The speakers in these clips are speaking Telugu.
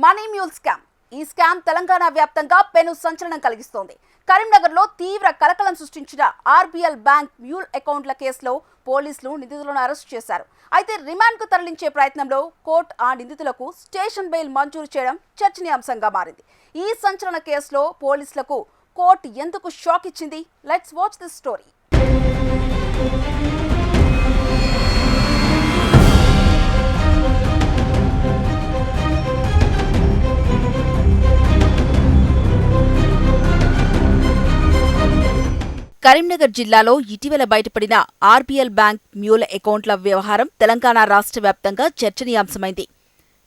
Money mule scam. ఈ స్కామ్ తెలంగాణ వ్యాప్తంగా పెను సంచలనం కలిగిస్తోంది. కరీంనగర్లో తీవ్ర కలకలం సృష్టించిన ఆర్బీఎల్ బ్యాంక్ మ్యూల్ అకౌంట్ల కేసులో పోలీసులు నిందితులను అరెస్ట్ చేశారు. అయితే రిమాండ్కు తరలించే ప్రయత్నంలో కోర్టు ఆ నిందితులకు స్టేషన్ బెయిల్ మంజూరు చేయడం చర్చనీయాంశంగా మారింది. ఈ సంచలన కేసులో పోలీసులకు కోర్టు ఎందుకు షాక్ ఇచ్చింది? Let's watch this story. Karimnagar జిల్లాలో ఇటీవల బయటపడిన ఆర్బీఎల్ బ్యాంక్ మ్యూల్ అకౌంట్ల వ్యవహారం తెలంగాణ రాష్ట్ర వ్యాప్తంగా చర్చనీయాంశమైంది.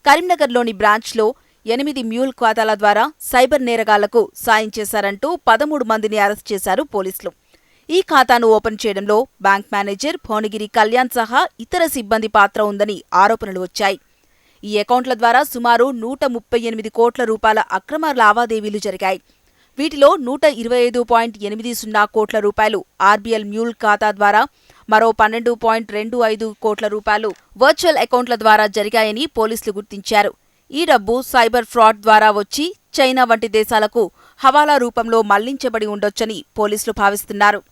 కరీంనగర్లోని బ్రాంచ్లో 8 మ్యూల్ ఖాతాల ద్వారా సైబర్ నేరగాళ్లకు సాయం చేశారంటూ 13 మందిని అరెస్ట్ చేశారు పోలీసులు. ఈ ఖాతాను ఓపెన్ చేయడంలో బ్యాంక్ మేనేజర్ భువనగిరి కళ్యాణ్ సహా ఇతర సిబ్బంది పాత్ర ఉందని ఆరోపణలు వచ్చాయి. ఈ అకౌంట్ల ద్వారా సుమారు 138 కోట్ల రూపాయల అక్రమ లావాదేవీలు జరిగాయి. వీటిలో 125.80 కోట్ల రూపాయలు ఆర్బీఎల్ మ్యూల్ ఖాతా ద్వారా, మరో 12.25 కోట్ల రూపాయలు వర్చువల్ అకౌంట్ల ద్వారా జరిగాయని పోలీసులు గుర్తించారు. ఈ డబ్బు సైబర్ ఫ్రాడ్ ద్వారా వచ్చి చైనా వంటి దేశాలకు హవాలా రూపంలో మళ్లించబడి ఉండొచ్చని పోలీసులు భావిస్తున్నారు.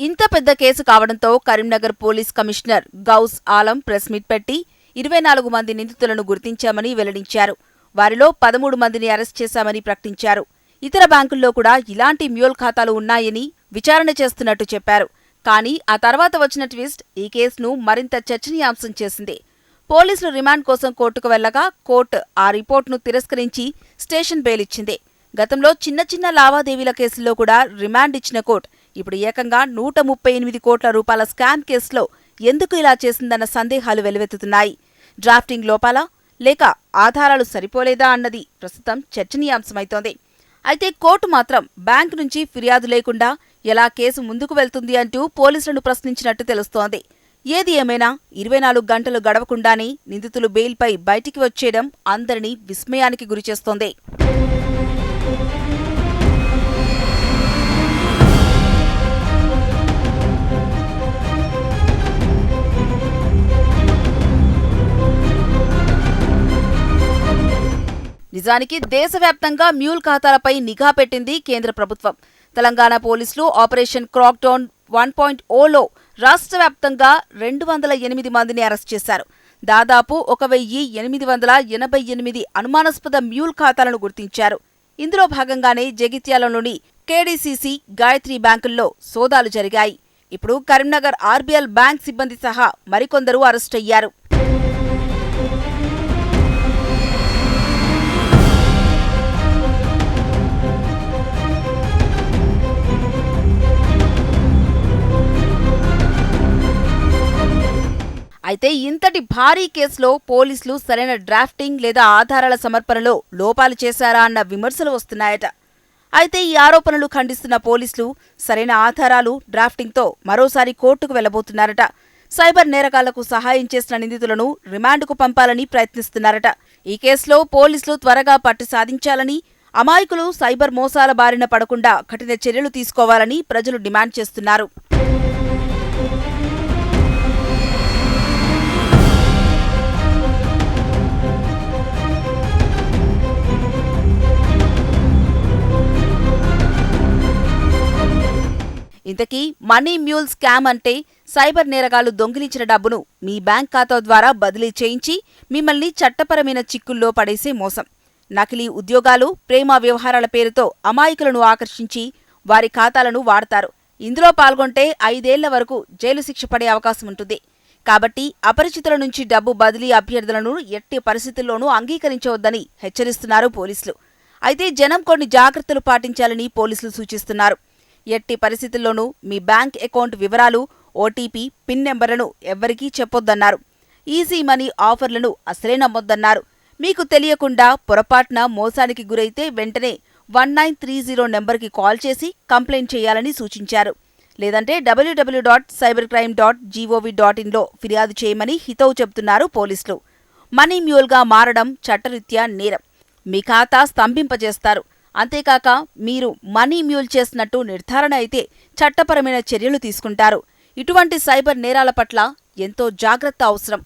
ఇంత పెద్ద కేసు కావడంతో Karimnagar police commissioner Ghouse Alam press meet పెట్టి 24 మంది నిందితులను గుర్తించామని వెల్లడించారు. వారిలో 13 మందిని అరెస్ట్ చేశామని ప్రకటించారు. ఇతర బ్యాంకుల్లో కూడా ఇలాంటి మ్యూల్ ఖాతాలు ఉన్నాయని విచారణ చేస్తున్నట్టు చెప్పారు. కానీ ఆ తర్వాత వచ్చిన ట్విస్ట్ ఈ కేసును మరింత చర్చనీయాంశం చేసింది. పోలీసులు రిమాండ్ కోసం కోర్టుకు వెళ్లగా కోర్టు ఆ రిపోర్టును తిరస్కరించి స్టేషన్ బెయిల్ ఇచ్చింది. గతంలో చిన్న లావాదేవీల కేసుల్లో కూడా రిమాండ్ ఇచ్చిన కోర్టు ఇప్పుడు ఏకంగా 138 కోట్ల రూపాయల స్కామ్ కేసులో ఎందుకు ఇలా చేసిందన్న సందేహాలు వెలువెత్తుతున్నాయి. డ్రాఫ్టింగ్ లోపాలా లేక ఆధారాలు సరిపోలేదా అన్నది ప్రస్తుతం చర్చనీయాంశమైతోంది. అయితే కోర్టు మాత్రం బ్యాంకు నుంచి ఫిర్యాదు లేకుండా ఎలా కేసు ముందుకు వెళ్తుంది అంటూ పోలీసులను ప్రశ్నించినట్టు తెలుస్తోంది. ఏది ఏమైనా 24 గంటలు గడవకుండానే నిందితులు బెయిల్పై బయటికి వచ్చేయడం అందరినీ విస్మయానికి గురిచేస్తోంది. నిజానికి దేశవ్యాప్తంగా మ్యూల్ ఖాతాలపై నిఘా పెట్టింది కేంద్ర ప్రభుత్వం. తెలంగాణ పోలీసులు ఆపరేషన్ క్రాక్డౌన్ 1.0లో రాష్ట్ర వ్యాప్తంగా 208 మందిని అరెస్ట్ చేశారు. దాదాపు 1888 అనుమానాస్పద మ్యూల్ ఖాతాలను గుర్తించారు. ఇందులో భాగంగానే జగిత్యాలలోని కేడీసీసీ, గాయత్రి బ్యాంకుల్లో సోదాలు జరిగాయి. ఇప్పుడు కరీంనగర్ ఆర్బీఎల్ బ్యాంక్ సిబ్బంది సహా మరికొందరు అరెస్టయ్యారు. అయితే ఇంతటి భారీ కేసులో పోలీసులు సరైన డ్రాఫ్టింగ్ లేదా ఆధారాల సమర్పణలో లోపాలు చేశారా అన్న విమర్శలు వస్తున్నాయట. అయితే ఈ ఆరోపణలు ఖండిస్తున్న పోలీసులు సరైన ఆధారాలు, డ్రాఫ్టింగ్తో మరోసారి కోర్టుకు వెళ్లబోతున్నారట. సైబర్ నేరగాళ్లకు సహాయం చేసిన నిందితులను రిమాండ్కు పంపాలని ప్రయత్నిస్తున్నారట. ఈ కేసులో పోలీసులు త్వరగా పట్టు సాధించాలని, అమాయకులు సైబర్ మోసాల బారిన పడకుండా కఠిన చర్యలు తీసుకోవాలని ప్రజలు డిమాండ్ చేస్తున్నారు. ఇంతకీ మనీ మ్యూల్ స్కామ్ అంటే సైబర్ నేరగాళ్లు దొంగిలించిన డబ్బును మీ బ్యాంక్ ఖాతా ద్వారా బదిలీ చేయించి మిమ్మల్ని చట్టపరమైన చిక్కుల్లో పడేసే మోసం. నకిలీ ఉద్యోగాలు, ప్రేమ వ్యవహారాల పేరుతో అమాయకులను ఆకర్షించి వారి ఖాతాలను వాడతారు. ఇందులో పాల్గొంటే 5 ఏళ్ల వరకు జైలు శిక్ష పడే అవకాశం ఉంటుంది. కాబట్టి అపరిచితుల నుంచి డబ్బు బదిలీ అభ్యర్థులను ఎట్టి పరిస్థితుల్లోనూ అంగీకరించవద్దని హెచ్చరిస్తున్నారు పోలీసులు. అయితే జనం కొన్ని జాగ్రత్తలు పాటించాలని పోలీసులు సూచిస్తున్నారు. ఎట్టి పరిస్థితుల్లోనూ మీ బ్యాంక్ అకౌంట్ వివరాలు, ఓటీపీ, పిన్ నెంబర్లను ఎవ్వరికీ చెప్పొద్దన్నారు. ఈజీ మనీ ఆఫర్లను అసలే నమ్మొద్దన్నారు. మీకు తెలియకుండా పొరపాటున మోసానికి గురైతే వెంటనే 1930 నెంబర్కి కాల్ చేసి కంప్లైంట్ చేయాలని సూచించారు. లేదంటే www.cybercrime.gov.in లో ఫిర్యాదు చేయమని హితవు చెబుతున్నారు పోలీసులు. మనీ మ్యూల్గా మారడం చట్టరీత్యా నేరం. మీ ఖాతా స్తంభింపజేస్తారు. అంతేకాక మీరు మనీ మ్యూల్ చేసినట్టు నిర్ధారణ అయితే చట్టపరమైన చర్యలు తీసుకుంటారు. ఇటువంటి సైబర్ నేరాల పట్ల ఎంతో జాగ్రత్త అవసరం.